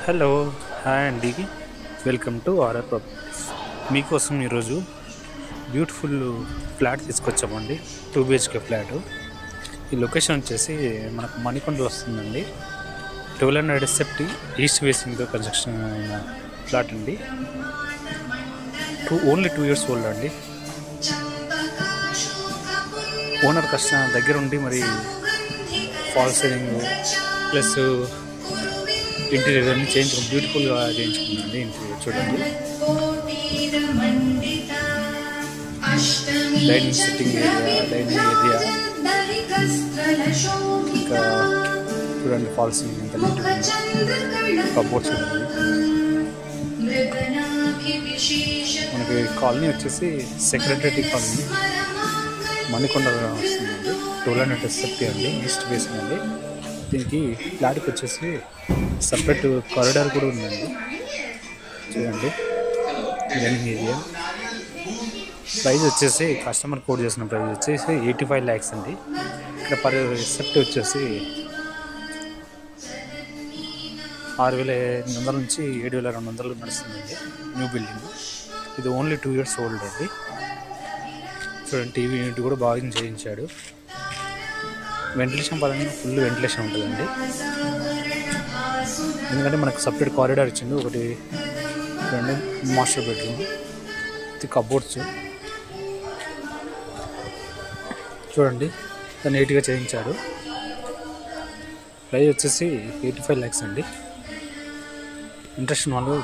Hello, hi అండి. Welcome to R R properties. మీకోసం ఈరోజు బ్యూటిఫుల్ ఫ్లాట్ తీసుకొచ్చామండి. 2 BHK ఫ్లాటు. ఈ లొకేషన్ వచ్చేసి మనకు మణికొండలో వస్తుందండి. 1200 SFT ఈస్ట్ ఫేసింగ్తో కన్స్ట్రక్షన్ అయిన ఫ్లాట్ అండి. ఓన్లీ 2 years ఓల్డ్ అండి. ఓనర్ దగ్గర ఉండి మరి ఫాల్ సీలింగ్ ప్లస్ ఇంటీరియర్ అన్ని చేయించుకుని బ్యూటిఫుల్గా చేయించుకున్నాండి. ఇంటీరియర్ చూడండి, dining sitting area, dining area, ఇంకా చూడండి ఫాల్ సీలింగ్ ఎంత నీట్గా కబోర్డ్స్ చూడండి. మనకి కాలనీ వచ్చేసి సెక్రటరీ కాలనీ మణికొండలో వస్తుందండి. 1200 SFT అండి, ఈస్ట్ ఫేసింగ్ అండి. దీనికి ఫ్లాట్కి వచ్చేసి సపరేట్ కారిడార్ కూడా ఉందండి. చూడండి డైనింగ్ ఏరియా. ప్రైస్ వచ్చేసి కస్టమర్ కోడ్ చేసిన ప్రైస్ వచ్చేసి 85 lakhs అండి. ఇక్కడ పర్ SFT వచ్చేసి 6,800 నుంచి 7,200 నడుస్తుందండి. న్యూ బిల్డింగ్ ఇది. ఓన్లీ 2 years ఓల్డ్ అండి. చూడండి, టీవీ యూనిట్ కూడా బాగా చేయించాడు. వెంటిలేషన్ పరంగా ఫుల్ వెంటిలేషన్ ఉంటుందండి. ఎందుకంటే మనకు సపరేట్ కారిడార్ ఇచ్చింది. ఒకటి రెండు మాస్టర్ బెడ్రూమ్, ఇది కబోర్డ్స్ చూడండి నీట్గా చేయించాడు. ప్రైస్ వచ్చేసి 85 lakhs అండి. ఇంట్రెస్ట్ వాళ్ళు